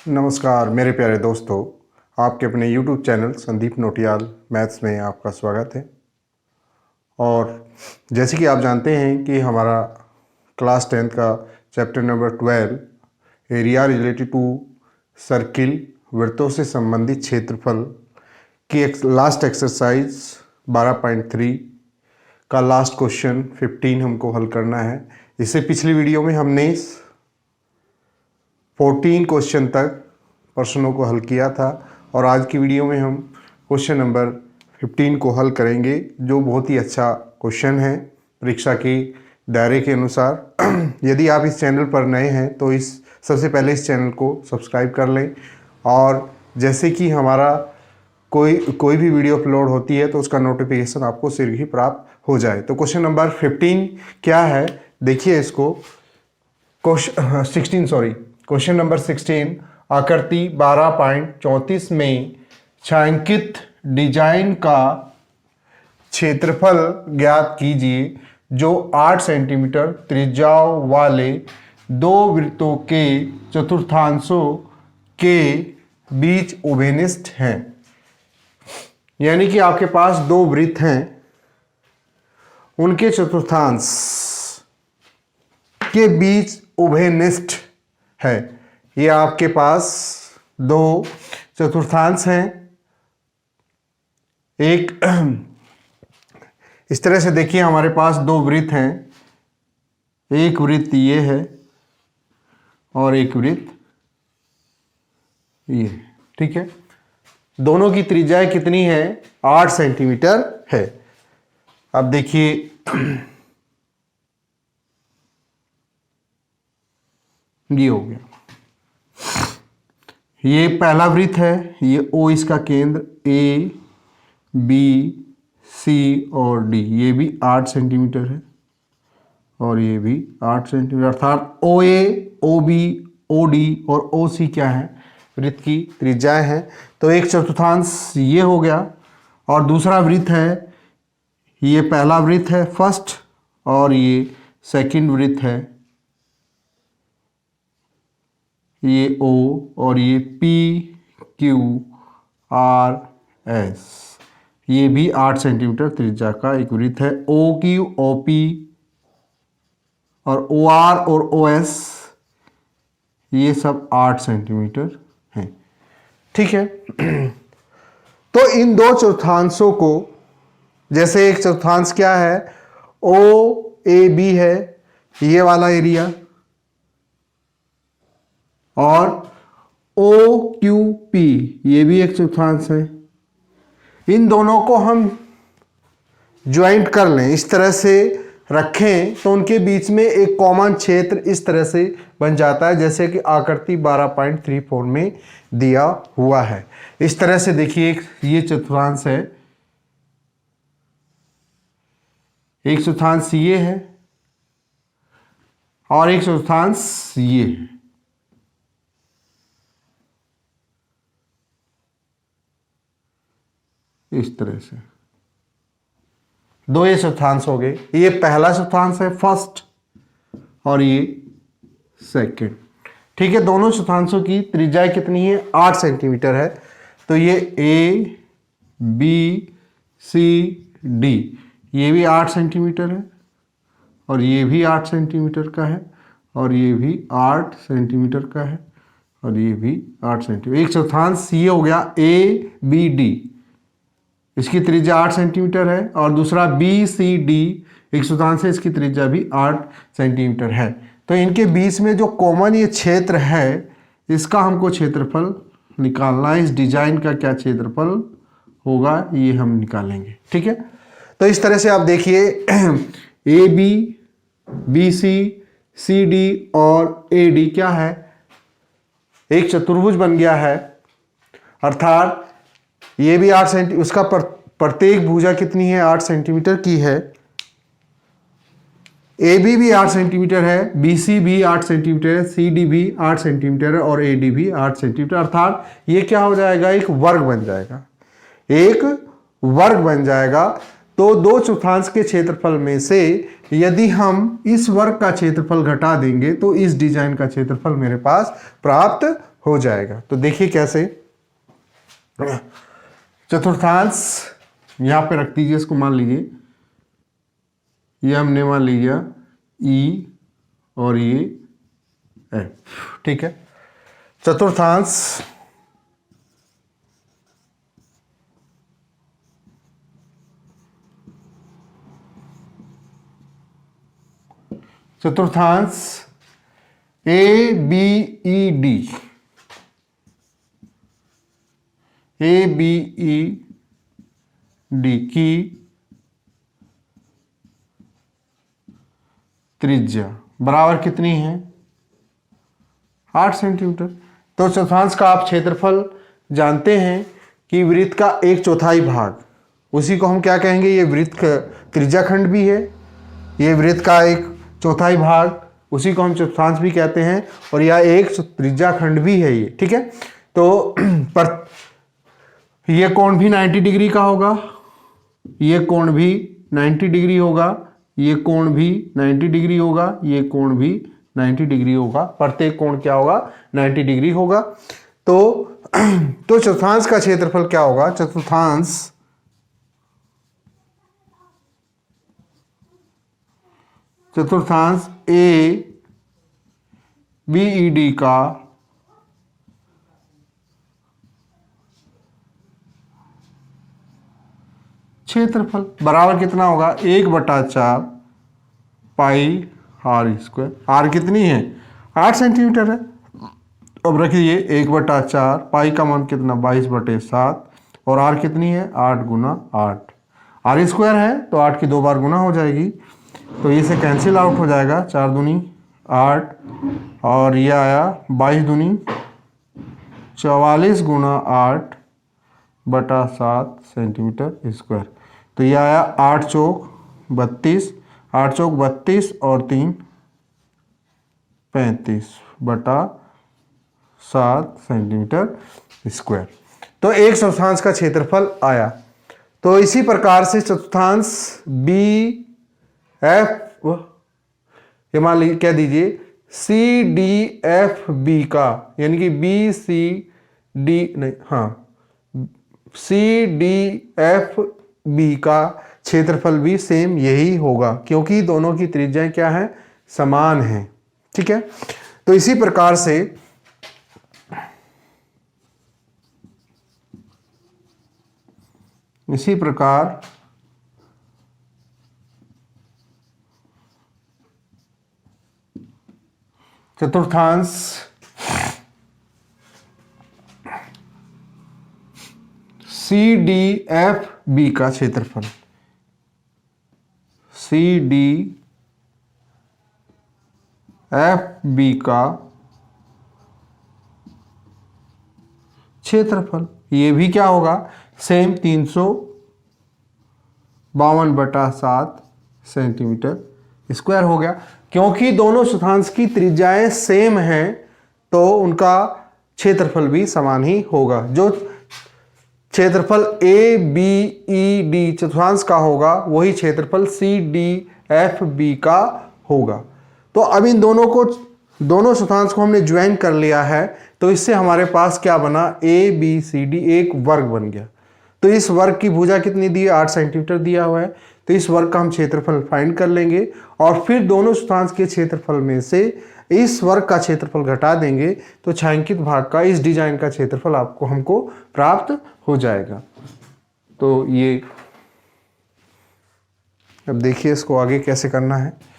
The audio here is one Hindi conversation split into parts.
नमस्कार मेरे प्यारे दोस्तों, आपके अपने YouTube channel Sandeep Notiyal maths में आपका स्वागत है। और जैसे कि आप जानते हैं कि हमारा क्लास 10th का chapter number 12 area related to circle वृत्तों से संबंधित क्षेत्रफल की लास्ट एक्सरसाइज 12.3 का लास्ट क्वेश्चन 15 हमको हल करना है। इससे पिछली वीडियो में हमने 14 क्वेश्चन तक प्रश्नों को हल किया था और आज की वीडियो में हम क्वेश्चन नंबर 15 को हल करेंगे, जो बहुत ही अच्छा क्वेश्चन है परीक्षा के दायरे के अनुसार। यदि आप इस चैनल पर नए हैं तो सबसे पहले इस चैनल को सब्सक्राइब कर लें, और जैसे कि हमारा कोई भी वीडियो अपलोड होती है तो उसका नोटिफिकेशन आपको शीघ्र ही प्राप्त हो जाए। तो क्वेश्चन नंबर 15 क्या है, देखिए इसको। क्वेश्चन नंबर 16, आकृति 12.34 में छायांकित डिजाइन का क्षेत्रफल ज्ञात कीजिए जो 8 सेंटीमीटर त्रिज्याओं वाले दो वृत्तों के चतुर्थांशों के बीच उभयनिष्ठ हैं। यानी कि आपके पास दो वृत्त हैं, उनके चतुर्थांश के बीच उभयनिष्ठ है। ये आपके पास दो चतुर्थांश हैं। एक इस तरह से देखिए, हमारे पास दो वृत्त हैं, एक वृत्त ये है और एक वृत्त ये, ठीक है। दोनों की त्रिज्या कितनी है? 8 सेंटीमीटर है। अब देखिए ये हो गया, ये पहला वृत्त है, ये ओ इसका केंद्र, ए बी सी और डी, ये भी 8 सेंटीमीटर है और ये भी 8 सेंटीमीटर, अर्थात ओ ए, ओ बी, ओ डी और ओ सी क्या है? वृत्त की त्रिज्याएं हैं। तो एक चतुर्थांश ये हो गया और दूसरा वृत्त है, ये पहला वृत्त है फर्स्ट और ये सेकंड वृत्त है, ये ओ और ये पी क्यू आर एस, ये भी 8 सेंटीमीटर त्रिज्या का एक वृत्त है। ओ क्यू, ओ पी और ओ आर और ओ एस ये सब 8 सेंटीमीटर हैं, ठीक है। तो इन दो चतुर्थांशों को, जैसे एक चतुर्थांश क्या है, ओ ए बी है ये वाला एरिया, और ओ क्यू पी ये भी एक चतुर्थांश है। इन दोनों को हम ज्वाइंट कर लें, इस तरह से रखें तो उनके बीच में एक कॉमन क्षेत्र इस तरह से बन जाता है, जैसे कि आकृति 12.34 में दिया हुआ है। इस तरह से देखिए, ये चतुर्थांश है, एक चतुर्थांश ये है और एक चतुर्थांश ये है। इस तरह से दो ये चतुर्थांश हो गए। ये पहला चतुर्थांश है फर्स्ट और ये सेकंड, ठीक है। दोनों चतुर्थांशों की त्रिज्या कितनी है? 8 सेंटीमीटर है। तो ये ए बी सी डी ये भी 8 सेंटीमीटर है और ये भी 8 सेंटीमीटर का है और ये भी 8 सेंटीमीटर का है और ये भी 8 सेंटीमीटर। एक चतुर्थांश ये हो गया ए बी डी, इसकी त्रिज्या 8 सेंटीमीटर है, और दूसरा बी सी डी एक चतुर्थांश है, इसकी त्रिज्या भी 8 सेंटीमीटर है। तो इनके बीच में जो कॉमन ये क्षेत्र है, इसका हमको क्षेत्रफल निकालना है। इस डिजाइन का क्या क्षेत्रफल होगा ये हम निकालेंगे, ठीक है। तो इस तरह से आप देखिए, ए बी सी डी और ए डी क्या है? एक चतुर्भुज बन गया है, अर्थात ये भी 8 सेंटीमीटर, उसका प्रत्येक भुजा कितनी है? 8 सेंटीमीटर की है। ए बी भी 8 सेंटीमीटर है, बी सी भी 8 सेंटीमीटर है, सी डी भी 8 सेंटीमीटर है और ए डी भी 8 सेंटीमीटर, अर्थात ये क्या हो जाएगा? एक वर्ग बन जाएगा, एक वर्ग बन जाएगा। तो दो चतुर्थांश के क्षेत्रफल में से यदि हम इस वर्ग का क्षेत्रफल घटा देंगे तो इस डिजाइन का क्षेत्रफल मेरे पास प्राप्त हो जाएगा। तो देखिए कैसे, चतुर्थांश यहां पे रख दीजिए, इसको मान लीजिए ये हमने मान लिया ई और ये एफ, ठीक है। चतुर्थांश चतुर्थांश A B E D, A B E D की त्रिज्या बराबर कितनी है? 8 सेंटीमीटर। तो चतुर्थांश का आप क्षेत्रफल जानते हैं कि वृत्त का 1/4 भाग, उसी को हम क्या कहेंगे, ये वृत्त का त्रिज्या खंड भी है, ये वृत्त का 1/4 भाग, उसी को हम चतुर्थांश भी कहते हैं, और यह एक त्रिज्या खंड भी है ये, ठीक है। तो पर ये कोण भी 90 डिग्री का होगा, ये कोण भी 90 डिग्री होगा, ये कोण भी 90 डिग्री होगा, ये कोण भी 90 डिग्री होगा, प्रत्येक कोण क्या होगा? 90 डिग्री होगा। तो चतुर्थांश का क्षेत्रफल क्या होगा? चतुर्थांश ए बी ई डी का क्षेत्रफल बराबर कितना होगा? 1/4 पाई आर स्क्वायर। आर कितनी है? 8 सेंटीमीटर है। अब रखिए 1/4 पाई का मान कितना? 22/7, और आर कितनी है? 8 × 8। आर स्क्वायर है तो 8 की 2 बार गुना हो जाएगी, तो ये से कैंसिल आउट हो जाएगा। 4 दूनी 8, और ये आया 22 दूनी 44 × 8/7 सेंटीमीटर स्क्वायर। तो ये आया 8 चौक 32, 8 चौक 32 और 3 35/7 सेंटीमीटर स्क्वायर। तो एक चतुर्थांश का क्षेत्रफल आया। तो इसी प्रकार से चतुर्थांश बी एफ, ये मान लीजिए कह दीजिए सी डी एफ बी का, यानी कि बी सी डी नहीं, हाँ, सी डी एफ बी का क्षेत्रफल भी सेम यही होगा, क्योंकि दोनों की त्रिज्याएं क्या है? समान है, ठीक है। तो इसी प्रकार से चतुर्थांश सी डी एफ बी का क्षेत्रफल, सी डी एफ बी का क्षेत्रफल ये भी क्या होगा? सेम 352/7 सेंटीमीटर स्क्वायर हो गया। क्योंकि दोनों चतुर्थांश की त्रिज्याएं सेम हैं तो उनका क्षेत्रफल भी समान ही होगा। जो क्षेत्रफल ए बी ई डी चतुर्थांश का होगा वही क्षेत्रफल सी डी एफ बी का होगा। तो अब इन दोनों चतुर्थांश को हमने ज्वाइन कर लिया है, तो इससे हमारे पास क्या बना? ए बी सी डी एक वर्ग बन गया। तो इस वर्ग की भुजा कितनी दी है? 8 सेंटीमीटर दिया हुआ है। तो इस वर्ग का हम क्षेत्रफल फाइंड कर लेंगे, और फिर दोनों चतुर्थांश के क्षेत्रफल में से इस वर्ग का क्षेत्रफल घटा देंगे, तो छायांकित भाग का, इस डिजाइन का क्षेत्रफल हमको प्राप्त हो जाएगा। तो ये अब देखिए इसको आगे कैसे करना है।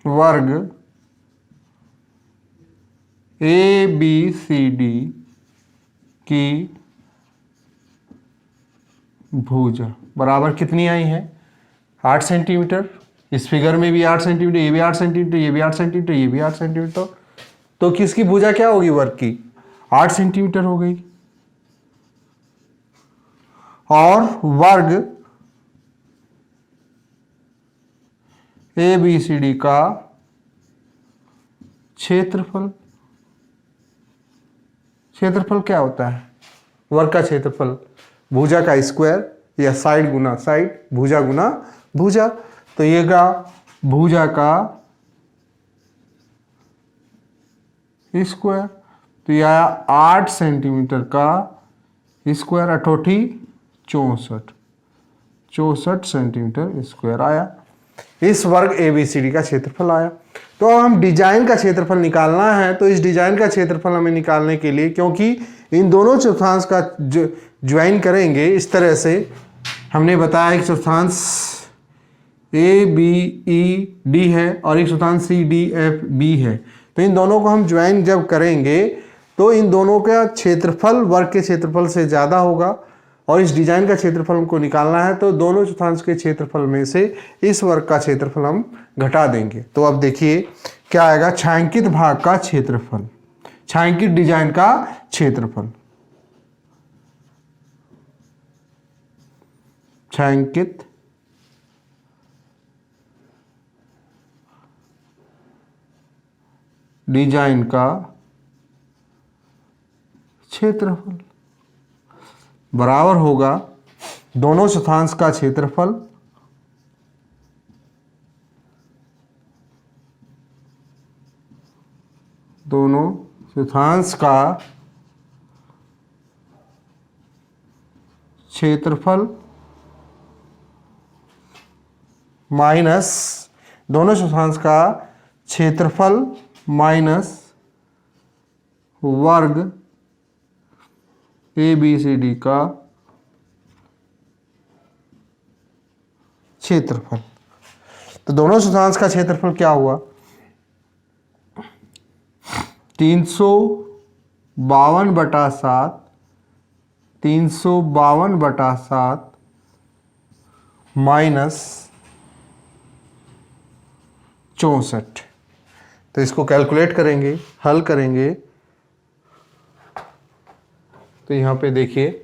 वर्ग ए बी सी डी की भुजा बराबर कितनी आई है? 8 सेंटीमीटर। इस फिगर में भी 8 सेंटीमीटर, ये भी 8 सेंटीमीटर, ये भी 8 सेंटीमीटर, ये भी 8 सेंटीमीटर। तो किसकी भुजा क्या होगी वर्ग की? 8 सेंटीमीटर हो गई। और वर्ग ABCD का क्षेत्रफल, क्षेत्रफल क्या होता है? वर्ग का क्षेत्रफल भुजा का स्क्वायर या साइड गुना साइड, भुजा गुना भुजा। तो ये का भुजा का स्क्वायर, तो यह आया 8 सेंटीमीटर का स्क्वायर, 8 64 सेंटीमीटर स्क्वायर आया। इस वर्ग ABCD का क्षेत्रफल आया। तो अब हम डिजाइन का क्षेत्रफल निकालना है, तो इस डिजाइन का क्षेत्रफल हमें निकालने के लिए, क्योंकि इन दोनों चतुर्थांश का ज्वाइन करेंगे इस तरह से, हमने बताया एक चतुर्थांश ABED है और एक चतुर्थांश CDFB है। तो इन दोनों को हम ज्वाइन जब करेंगे तो इन दोनों का क्षेत्रफल वर्ग के क्षेत्रफल से ज़्यादा होगा, और इस डिजाइन का क्षेत्रफल हमको निकालना है, तो दोनों चतुर्थांश के क्षेत्रफल में से इस वर्ग का क्षेत्रफल हम घटा देंगे। तो अब देखिए क्या आएगा, छायांकित भाग का क्षेत्रफल, छायांकित डिजाइन का क्षेत्रफल, छायांकित डिजाइन का क्षेत्रफल बराबर होगा दोनों चतुर्थांश का क्षेत्रफल दोनों चतुर्थांश का क्षेत्रफल माइनस दोनों चतुर्थांश का क्षेत्रफल माइनस वर्ग ABCD का क्षेत्रफल। तो दोनों चतुर्थांश का क्षेत्रफल क्या हुआ, 352/7, 352/7 माइनस 64। तो इसको कैलकुलेट करेंगे, हल करेंगे, तो यहाँ पे देखिए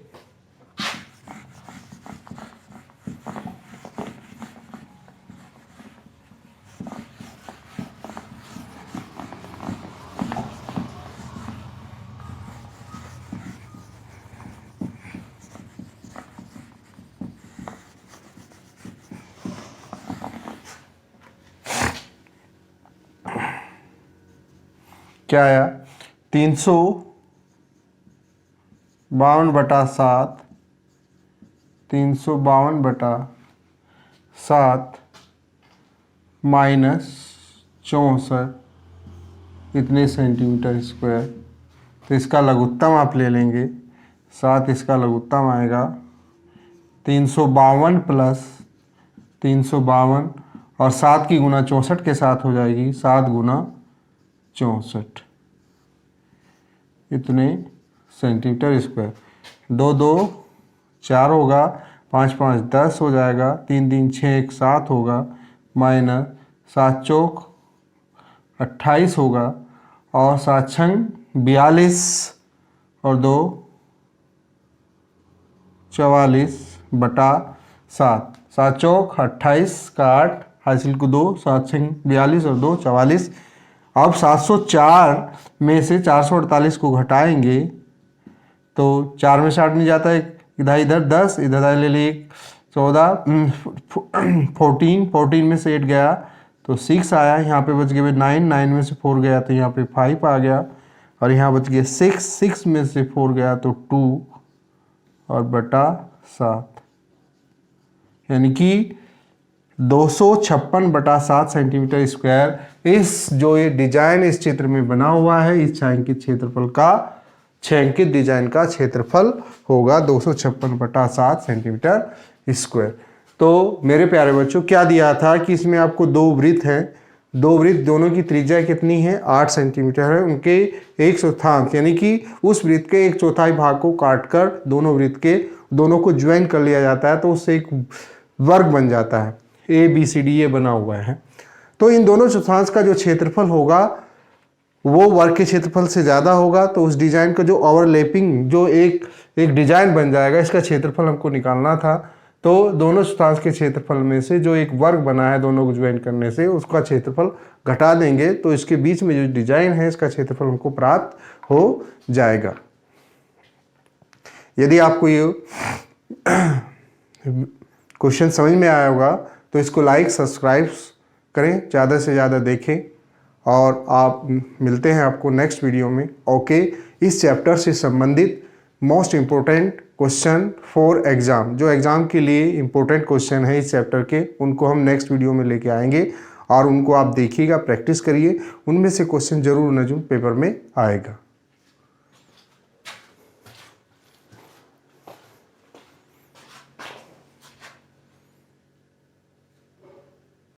क्या आया, 352/7, 352/7 माइनस 64 इतने सेंटीमीटर स्क्वायर। तो इसका लघुत्तम आप ले लेंगे, 7 इसका लघुत्तम आएगा, 352 प्लस 352 और 7 की गुना 64 के साथ हो जाएगी, 7 गुना 64 इतने सेंटीमीटर स्क्वायर। 2 2 4 होगा, 5 5 10 हो जाएगा, 3 3 6 1 7 होगा, माइनस 7 चौक 28 होगा, और 7 छंग 42 और 2 44/7, 7 चौक 28 का 8 हासिल को 2, 7 छंग 42 और 2 44। अब 704 में से 448 को घटाएंगे तो 4 में से 8 नहीं जाता है, इधर इधर 10, इधर ले लिए 14, 14 में से 8 गया तो 6 आया, यहाँ पे बच गए 9, 9 में से 4 गया तो यहाँ पे 5 आ गया, और यहाँ बच गया 6, 6 में से 4 गया तो 2 और बटा 7, यानी कि 256/7 सेंटीमीटर स्क्वायर इस जो ये डिजाइन इस चित्र में बना हुआ है, इस छायांकित क्षेत्रफल का, छायांकित डिजाइन का क्षेत्रफल होगा 256/7 सेंटीमीटर स्क्वायर। तो मेरे प्यारे बच्चों क्या दिया था कि इसमें आपको 2 वृत्त हैं, 2 वृत्त दोनों की त्रिज्या कितनी है, 8 सेंटीमीटर है, उनके 1/4 यानी कि उस वृत्त के 1/4 भाग को काटकर दोनों वृत्त के दोनों को ज्वाइन कर लिया जाता है, तो उससे एक वर्ग बन जाता है। ABCD ये बना हुआ है। तो इन दोनों चतुर्थांश का जो क्षेत्रफल होगा वो वर्ग के क्षेत्रफल से ज़्यादा होगा, तो उस डिजाइन का जो ओवरलैपिंग जो एक डिजाइन बन जाएगा, इसका क्षेत्रफल हमको निकालना था। तो दोनों चतुर्थांश के क्षेत्रफल में से जो एक वर्ग बना है दोनों को ज्वाइन करने से, उसका क्षेत्रफल घटा देंगे तो इसके बीच में जो डिजाइन है इसका क्षेत्रफल हमको प्राप्त हो जाएगा। यदि आपको ये क्वेश्चन समझ में आया होगा तो इसको लाइक सब्सक्राइब करें, ज़्यादा से ज़्यादा देखें, और आप मिलते हैं आपको नेक्स्ट वीडियो में। ओके, इस चैप्टर से संबंधित most important question for exam, जो एग्ज़ाम के लिए इम्पोर्टेंट क्वेश्चन है इस चैप्टर के, उनको हम नेक्स्ट वीडियो में लेके आएंगे और उनको आप देखिएगा, प्रैक्टिस करिए, उनमें से क्वेश्चन जरूर नजूम पेपर में आएगा।